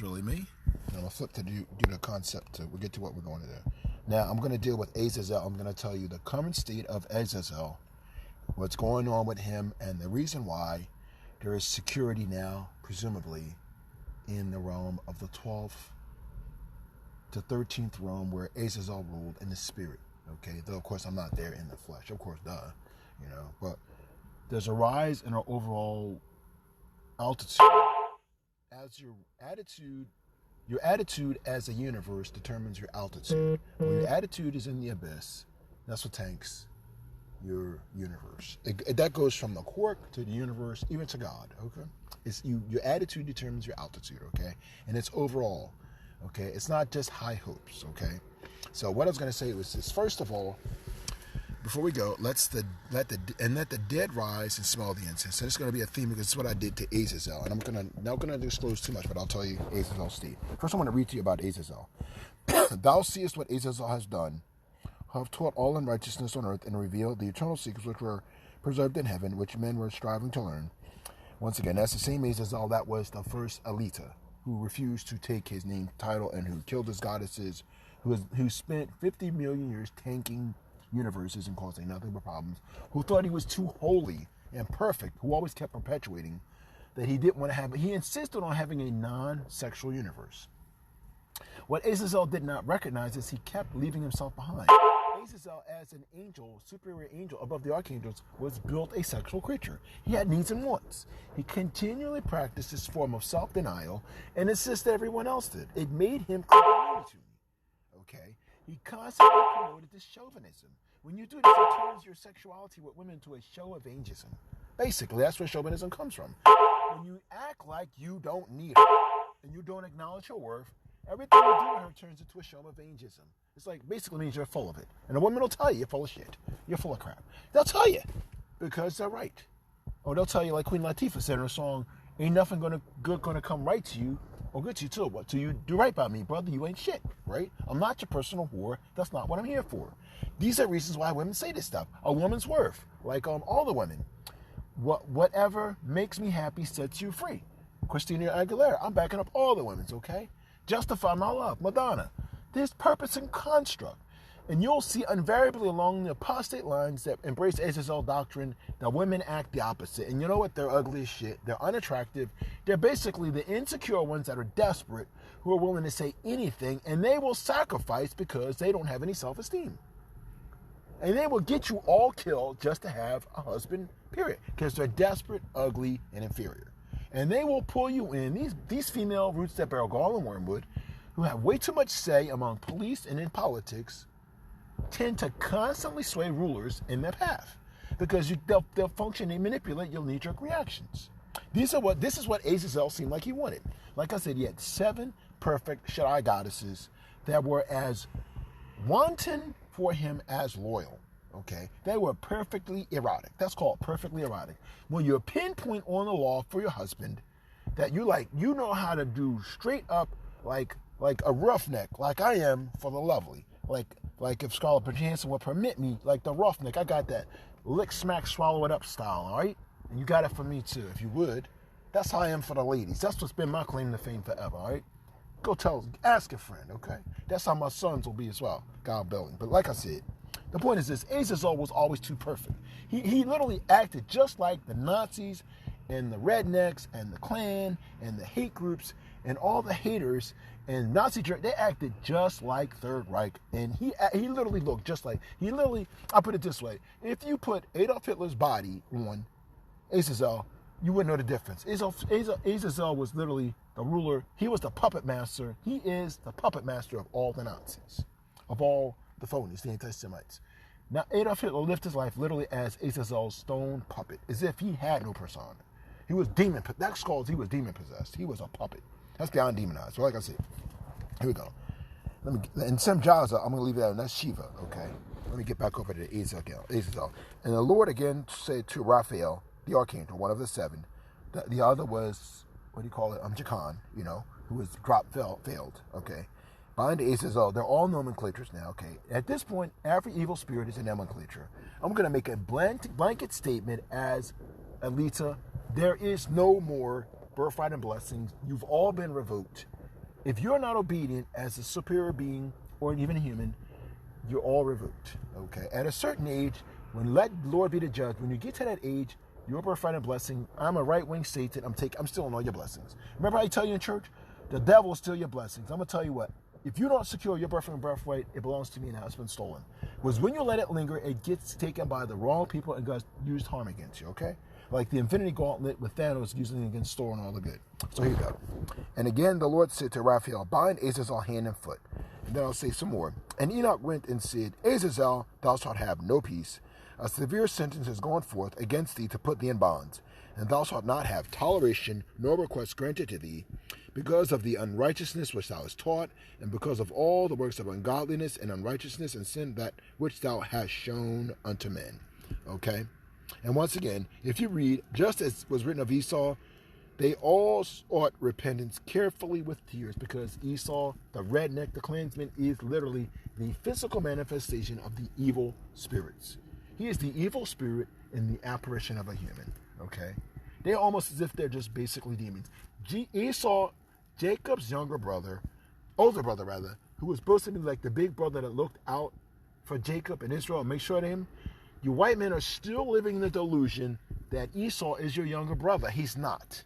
That's really me. I'm going to flip to do the concept. We'll get to what we're going to do. Now, I'm going to deal with Azazel. I'm going to tell you the current state of Azazel, what's going on with him, and the reason why there is security now, presumably, in the realm of the 12th to 13th realm where Azazel ruled in the spirit. Okay, though, of course, I'm not there in the flesh. Of course, duh. But there's a rise in our overall altitude as your attitude as a universe determines your altitude. When your attitude is in the abyss, that's what tanks your universe. That goes from the quark to the universe, even to God. Okay, your attitude determines your altitude. Okay, and it's overall. Okay, it's not just high hopes. Okay, so what I was going to say was this: first of all, before we go, let the dead rise and smell the incense. So it's going to be a theme because it's what I did to Azazel, and I'm not going to disclose too much, but I'll tell you Azazel's state. First, I want to read to you about Azazel. Thou seest what Azazel has done, have taught all unrighteousness on earth, and revealed the eternal secrets which were preserved in heaven, which men were striving to learn. Once again, that's the same Azazel that was the first Alita, who refused to take his name title and who killed his goddesses, who spent 50 million years tanking universes and causing nothing but problems, who thought he was too holy and perfect, who always kept perpetuating that he didn't want to have, he insisted on having a non-sexual universe. What Azazel did not recognize is he kept leaving himself behind. Azazel, as an angel, superior angel above the archangels, was built a sexual creature. He had needs and wants. He continually practiced this form of self-denial and insisted that everyone else did. It made him to me. Okay? He constantly promoted this chauvinism. When you do this, it turns your sexuality with women to a show of ageism. Basically, that's where chauvinism comes from. When you act like you don't need her and you don't acknowledge her worth, everything you do with her turns into a show of ageism. It's like basically means you're full of it. And a woman will tell you you're full of shit. You're full of crap. They'll tell you because they're right. Or they'll tell you like Queen Latifah said in her song, ain't nothing good gonna come right to you. Or good to you too. What do you do right by me, brother? You ain't shit, right? I'm not your personal whore. That's not what I'm here for. These are reasons why women say this stuff. A woman's worth, like all the women. Whatever makes me happy sets you free. Christina Aguilera, I'm backing up all the women's, okay? Justify my love, Madonna. There's purpose and construct. And you'll see invariably along the apostate lines that embrace Azazel doctrine that women act the opposite. And you know what? They're ugly as shit. They're unattractive. They're basically the insecure ones that are desperate, who are willing to say anything, and they will sacrifice because they don't have any self-esteem. And they will get you all killed just to have a husband, period. Because they're desperate, ugly, and inferior. And they will pull you in. These female roots that bear gall and wormwood, who have way too much say among police and in politics, tend to constantly sway rulers in their path because they'll function and manipulate your knee-jerk reactions. This is what Azazel seemed like he wanted. Like I said, he had 7 perfect Shaddai goddesses that were as wanton for him as loyal. Okay, they were perfectly erotic. That's called perfectly erotic. When you're pinpoint on the law for your husband, that you know how to do straight up like a roughneck, like I am for the lovely. Like if Scarlett Johansson would permit me, like the roughneck, I got that lick, smack, swallow it up style, all right? And you got it for me too, if you would. That's how I am for the ladies. That's what's been my claim to fame forever, all right? Go ask a friend, okay? That's how my sons will be as well, God willing. But like I said, the point is this: Azazel was always too perfect. He literally acted just like the Nazis and the rednecks and the Klan and the hate groups and all the haters and Nazi jerk. They acted just like Third Reich, and he literally looked just like. I'll put it this way: if you put Adolf Hitler's body on Azazel, you wouldn't know the difference. Azazel was literally the ruler. He was the puppet master. He is the puppet master of all the Nazis, of all the phonies, the anti-Semites. Now, Adolf Hitler lived his life literally as Azazel's stone puppet, as if he had no persona. He was demon. That's called he was demon possessed. He was a puppet. That's beyond demonized. So like I said, here we go. And Semjaza, I'm going to leave that, and that's Shiva, okay? Let me get back over to Azazel. And the Lord again said to Raphael, the archangel, one of the 7. The other was, what do you call it? Jachan, who was failed, okay? Bind to Azazel. They're all nomenclatures now, okay? At this point, every evil spirit is a nomenclature. I'm going to make a blanket statement as Alita. There is no more birthright and blessings. You've all been revoked. If you're not obedient as a superior being or even a human, you're all revoked. Okay. At a certain age, when let Lord be the judge, when you get to that age, your birthright and blessing. I'm a right-wing Satan. I'm stealing all your blessings. Remember I tell you in church, the devil will steal your blessings. I'm gonna tell you what. If you don't secure your birthright, it belongs to me now. It's been stolen. Because when you let it linger, it gets taken by the wrong people and gets used harm against you. Okay. Like the Infinity Gauntlet with Thanos using it against Thor and all the good. So here you go. And again, the Lord said to Raphael, bind Azazel hand and foot. And then I'll say some more. And Enoch went and said, Azazel, thou shalt have no peace. A severe sentence is gone forth against thee to put thee in bonds. And thou shalt not have toleration nor request granted to thee, because of the unrighteousness which thou hast taught, and because of all the works of ungodliness and unrighteousness and sin that which thou hast shown unto men. Okay? And once again, if you read, just as was written of Esau, they all sought repentance carefully with tears, because Esau, the redneck, the clansman, is literally the physical manifestation of the evil spirits. He is the evil spirit in the apparition of a human. Okay? They're almost as if they're just basically demons. Esau, Jacob's older brother, who was supposed to be like the big brother that looked out for Jacob and Israel and make sure to him, you white men are still living in the delusion that Esau is your younger brother. He's not.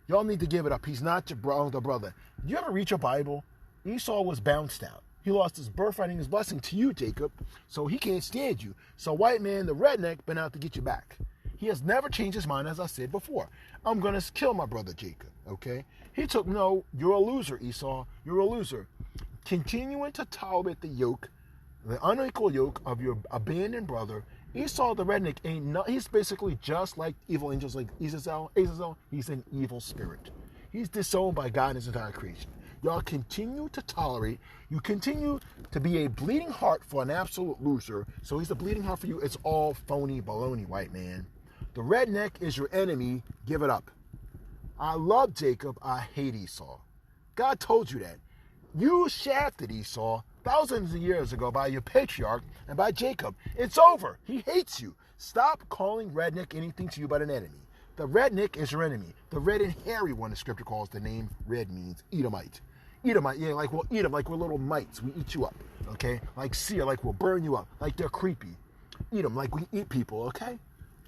Y'all need to give it up. He's not your older brother. You ever read your Bible? Esau was bounced out. He lost his birthright and his blessing to you, Jacob, so he can't stand you. So white man, the redneck, been out to get you back. He has never changed his mind, as I said before. I'm going to kill my brother Jacob, okay? He took, no, you're a loser, Esau. You're a loser. Continuing to tolerate the yoke, the unequal yoke of your abandoned brother, Esau the redneck he's basically just like evil angels like Azazel. He's an evil spirit. He's disowned by God and his entire creation. Y'all continue to tolerate. You continue to be a bleeding heart for an absolute loser. So he's a bleeding heart for you. It's all phony baloney, white man. The redneck is your enemy. Give it up. I love Jacob. I hate Esau. God told you that. You shafted Esau thousands of years ago by your patriarch and by Jacob. It's over. He hates you. Stop calling redneck anything to you but an enemy. The redneck is your enemy. The red and hairy one, the scripture calls the name red means Edomite. Edomite, yeah, like we'll eat them, like we're little mites. We eat you up, okay? Like seer, like we'll burn you up, like they're creepy. Eat them, like we eat people, okay?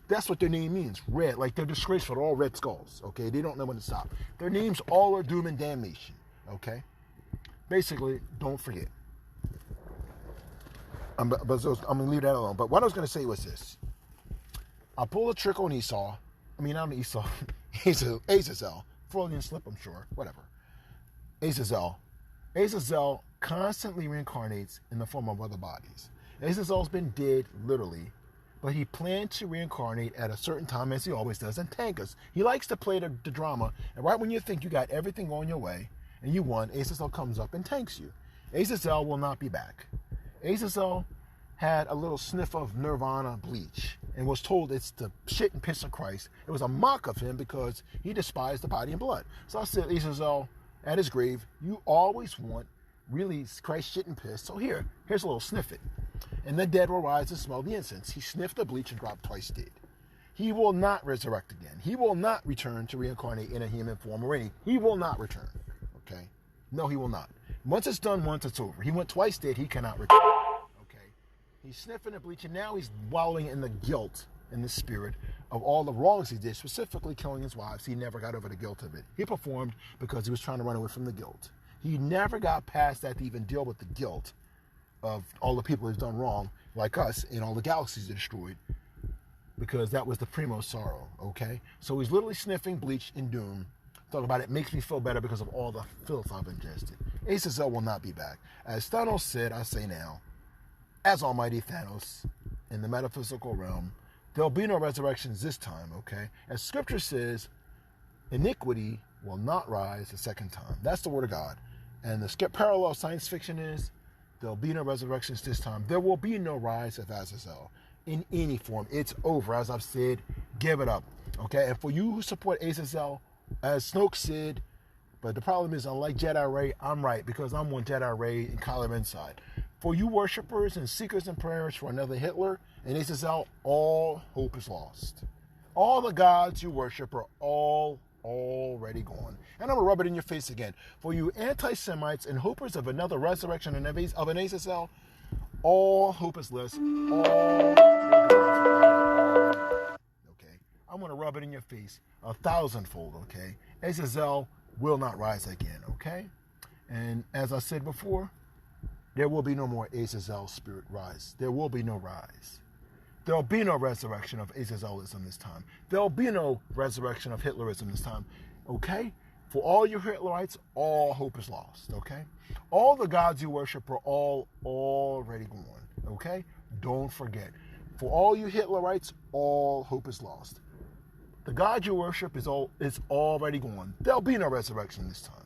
That's what their name means, red, like they're disgraceful, they're all red skulls, okay? They don't know when to stop. Their names all are doom and damnation, okay? Basically, don't forget. I'm going to leave that alone. But what I was going to say was this. I pulled a trick on Esau. I mean, not on Esau. Azazel. Freudian slip, I'm sure. Whatever. Azazel. Azazel constantly reincarnates in the form of other bodies. Azazel's been dead, literally. But he planned to reincarnate at a certain time, as he always does, and tank us. He likes to play the drama. And right when you think you got everything going your way, and you won, Azazel comes up and tanks you. Azazel will not be back. Azazel had a little sniff of Nirvana bleach and was told it's the shit and piss of Christ. It was a mock of him because he despised the body and blood. So I said, Azazel, at his grave, you always want really Christ shit and piss. So here's a little sniff it. And the dead will rise and smell the incense. He sniffed the bleach and dropped twice dead. He will not resurrect again. He will not return to reincarnate in a human form or any. He will not return. Okay? No, he will not. Once it's done, once it's over. He went twice dead, he cannot return. Okay? He's sniffing the bleach, and now he's wallowing in the guilt in the spirit of all the wrongs he did, specifically killing his wives. He never got over the guilt of it. He performed because he was trying to run away from the guilt. He never got past that to even deal with the guilt of all the people he's done wrong, like us, and all the galaxies he destroyed, because that was the primo sorrow, okay? So he's literally sniffing bleach in doom. Talk about it makes me feel better because of all the filth I've ingested. Azazel will not be back. As Thanos said, I say now, as Almighty Thanos in the metaphysical realm, there'll be no resurrections this time, okay? As Scripture says, iniquity will not rise a second time. That's the word of God. And the parallel science fiction is, there'll be no resurrections this time. There will be no rise of Azazel in any form. It's over. As I've said, give it up, okay? And for you who support Azazel, as Snoke said, but the problem is, unlike Jedi Ray, I'm right, because I'm one Jedi Ray and Kylo Ren side. For you worshippers and seekers and prayers for another Hitler and Azazel, all hope is lost. All the gods you worship are all already gone. And I'm going to rub it in your face again. For you anti-Semites and hopers of another resurrection of an Azazel, all hope is lost. Okay, I'm going to rub it in your face 1,000-fold, okay? Azazel will not rise again, okay? And as I said before, there will be no more Azazel spirit rise. There will be no rise. There will be no resurrection of Azazelism this time. There will be no resurrection of Hitlerism this time, okay? For all you Hitlerites, all hope is lost, okay? All the gods you worship are all already gone, okay? Don't forget. For all you Hitlerites, all hope is lost. The God you worship is already gone. There'll be no resurrection this time.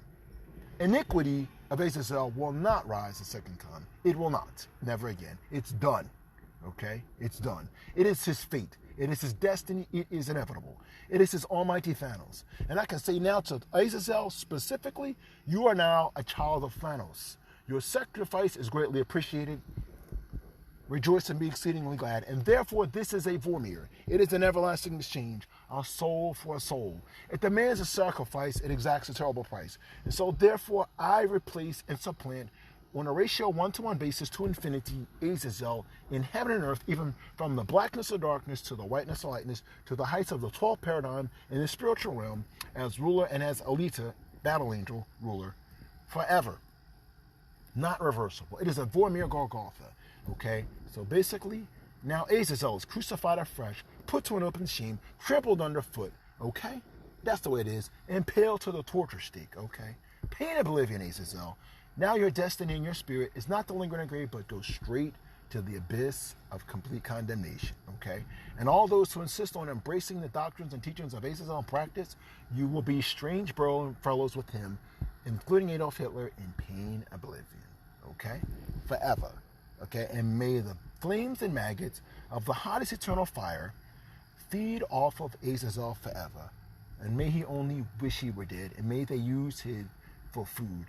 Iniquity of Azazel will not rise a second time. It will not. Never again. It's done. Okay? It's done. It is his fate. It is his destiny. It is inevitable. It is his almighty Thanos. And I can say now to Azazel specifically, you are now a child of Thanos. Your sacrifice is greatly appreciated. Rejoice and be exceedingly glad. And therefore, this is a Vormir. It is an everlasting exchange, a soul for a soul. It demands a sacrifice. It exacts a terrible price. And so, therefore, I replace and supplant on a ratio 1-to-1 basis to infinity Azazel in heaven and earth, even from the blackness of darkness to the whiteness of lightness, to the heights of the 12th paradigm in the spiritual realm, as ruler and as Alita, battle angel, ruler, forever. Not reversible. It is a Vormir-Golgotha. Okay, so basically, now Azazel is crucified afresh, put to an open shame, trampled underfoot. Okay, that's the way it is. Impaled to the torture stake. Okay, pain oblivion, Azazel. Now your destiny and your spirit is not to linger in a grave, but go straight to the abyss of complete condemnation. Okay, and all those who insist on embracing the doctrines and teachings of Azazel in practice, you will be strange fellows with him, including Adolf Hitler, in pain oblivion. Okay, forever. Okay, and may the flames and maggots of the hottest eternal fire feed off of Azazel forever. And may he only wish he were dead, and may they use him for food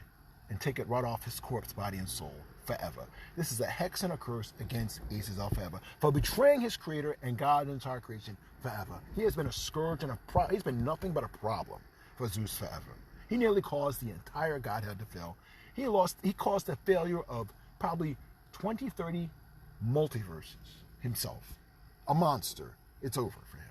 and take it right off his corpse, body, and soul forever. This is a hex and a curse against Azazel forever for betraying his creator and God and entire creation forever. He has been a scourge and he's been nothing but a problem for Zeus forever. He nearly caused the entire Godhead to fail. He caused the failure of probably 20, 30 multiverses himself. A monster. It's over for him.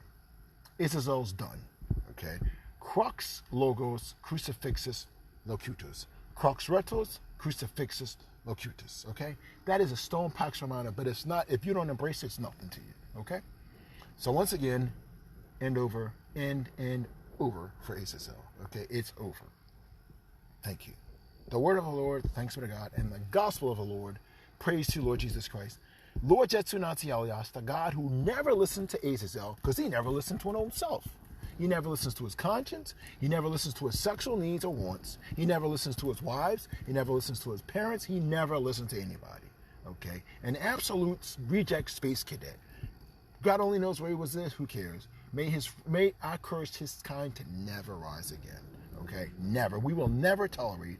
Azazel's done. Okay? Crux-Crucifixus LOCUTUS. Crux-Crucifixus LOCUTUS. Okay? That is a stone pax reminder, but it's not, if you don't embrace it, it's nothing to you. Okay? So once again, end over for Azazel. Okay? It's over. Thank you. The word of the Lord, thanks be to God, and the gospel of the Lord, praise to Lord Jesus Christ. Lord JESU NAZI ELIOSH, the God who never listened to Azazel, because he never listened to his own self. He never listens to his conscience. He never listens to his sexual needs or wants. He never listens to his wives. He never listens to his parents. He never listens to anybody. Okay? An absolute reject space cadet. God only knows where he was this. Who cares? May I curse his kind to never rise again. Okay? Never. We will never tolerate.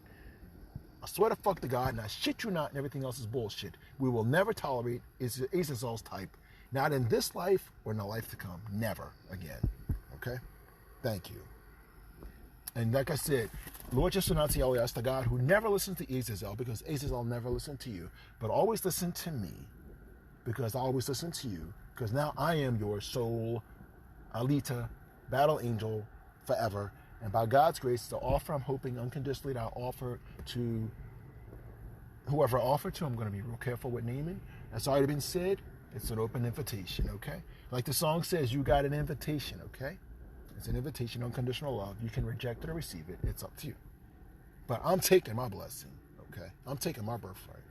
I swear to fuck to God, and I shit you not, and everything else is bullshit. We will never tolerate Azazel's type, not in this life or in the life to come. Never again. Okay? Thank you. And like I said, Lord JESU NAZI ELIOSH, the God who never listens to Azazel, because Azazel never listened to you, but always listen to me, because I always listen to you, because now I am your soul, Alita, battle angel, forever. And by God's grace, the offer I'm hoping unconditionally that I'll offer to whoever I offer to, I'm going to be real careful with naming. That's already been said. It's an open invitation, okay? Like the song says, you got an invitation, okay? It's an invitation, unconditional love. You can reject it or receive it. It's up to you. But I'm taking my blessing, okay? I'm taking my birthright.